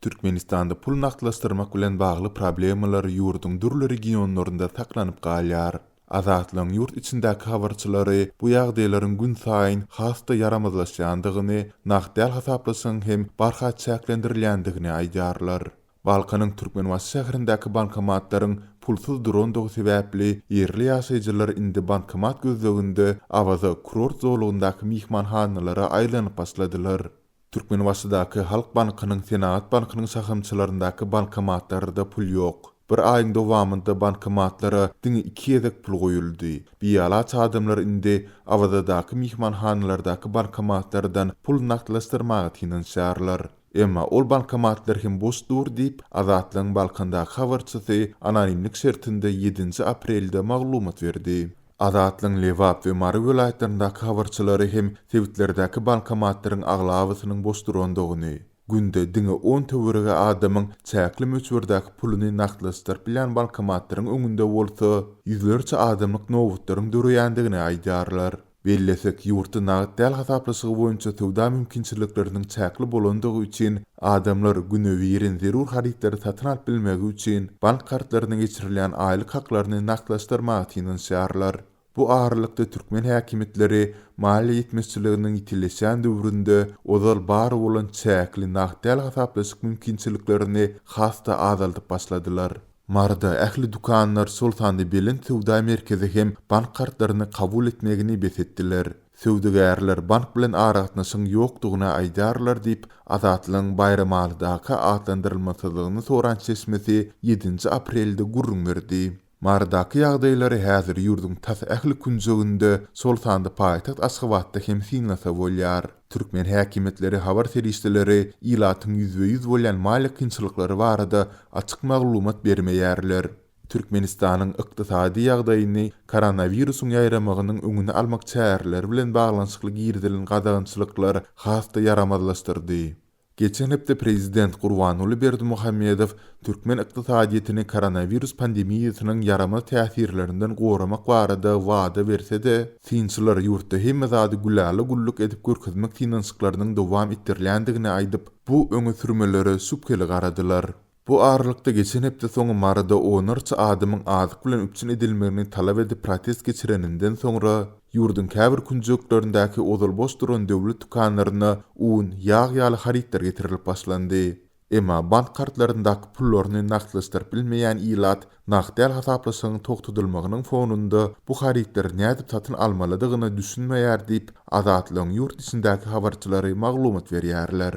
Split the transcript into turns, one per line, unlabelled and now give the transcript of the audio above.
Türkmenistanda pul naktlaşdyrmak bilen bagly problemalar ýurdun dürli regionlarynda saklanyp galýar. Azatlyň ýurt içindäki habarçylary bu ýagdaýlaryň gün saýyn hasta yaramazlaşýandygyny, nakdäl hasaplasyň hem barha çäklendirilýändigini aýdarlar. Balkanyň Türkmenbaşy şäherindäki bankomatlaryň pulsuz durandygy sebäpli ýerli ýaşaýjylar indi bankomat gözleginde awaza kurort zolugyndaky mihmanhanalara aýlanyp başladylar. Türkmenbaşydaky Halk Bankynyň Senat Bankynyň şahamçylaryndaky bankomatlarda pul ýok. Bir aýyň dowamında bankomatlara diňe 2 ýedek pul goýuldy. Biýala çadymlar indi awazadaky mihmanhanalardaky bankomatlardan pul naklaşdyrmagy tinenşärler. Emma ol bankomatlar hem boş dur diýip Azatlyň Balkandaky habarçysy anonimlik şertinde 7 aprelde maglumat berdi. Azatlyň Lewap we Mary vilayatlaryndaky habarçylary hem Tewitlerdaky bankomatlaryň aglawasynyň boş durandygyny, günde diňe 10 töwerege adamyň çäkli möçberdaky puluny naklaşdyryp bilen bankomatlaryň öňünde bolsa, ýüzlerçe adamlyk nowutlaryň döreýändigini aýdarlar. Bellesek ýurtda nakdäl hasaplaşygy boýunça töwda mümkinçilikleriniň çäkli bolandygy üçin adamlar günewirin zerur haritleri satyn alyp bilmegi üçin bank kartlaryna geçirilen aýlyk haklaryny naklaşdyrmagy tinenşärler. Bu ağırlykda Türkmen häkimetleri maliýe etmezçiliginiň ýitilýän döwründe ozal bar bolan çäkli nakdäl hasaplaşyk mümkinçiliklerini hasta azaldyp başladylar. Marda ähli dukanlar sultandy bilen töwda merkezi hem bank kartlaryny kabul etmegini besetdiler. Söwdegärler bank bilen aratnaşyň ýokdugyna aýdarlar diýip Azatlyň bayramalydaky atlandyrylmasydygyny soran çeşmesi 7 aprelde gurrun berdi. Mardaky ýagdaýlary häzir ýurdun tas ähli künjeginde Sultandy paýtaxt Aşgabatda hem sinlasa bolýar. Türkmen häkimetleri habar serişdeleri ilatyň %100 bolan maliýe kynçylyklary barada açyk maglumat bermeýärler. Türkmenistanyň ykdysady ýagdaýyny koronawirusyň ýaýramagynyň öňüne almak çäherler bilen baglanşykly girdilen gadagynçylyklar hasta yaramazlaşdyrdy. Geçen hepde Prezident Gurbanuly Berdimuhammedow Türkmen ykdysadyetini koronavirus pandemiýasynyň yaramaz täsirlerinden goramak barada wada berse-de, sinçiler ýurtda hemme zady güläli gulluk edip görkezmek tinençiklarynyň dowam etdirilýändigini aýdyp, bu öňe sürmelere şüpkeli garadylar. Bu ağırlykda geçen hepde soňy Marada onarça adamyň azyk bilen üpçün edilmegini talap edip protest geçireninden soňra ýurdun käbir künjeklerindäki ozal boş duran döwlet dukanlaryna un, ýag ýaly haritler getirilip başlandy. Emma bank kartlaryndaky pullaryny naklaşdyryp bilmeýän ilat nakdäl hasaplaşygyň togtudylmagynyň fonunda bu haritler nädip satyn almalydygyny düşünmeýär diýip Azatlyň ýurt içindäki habarçylary maglumat berýärler.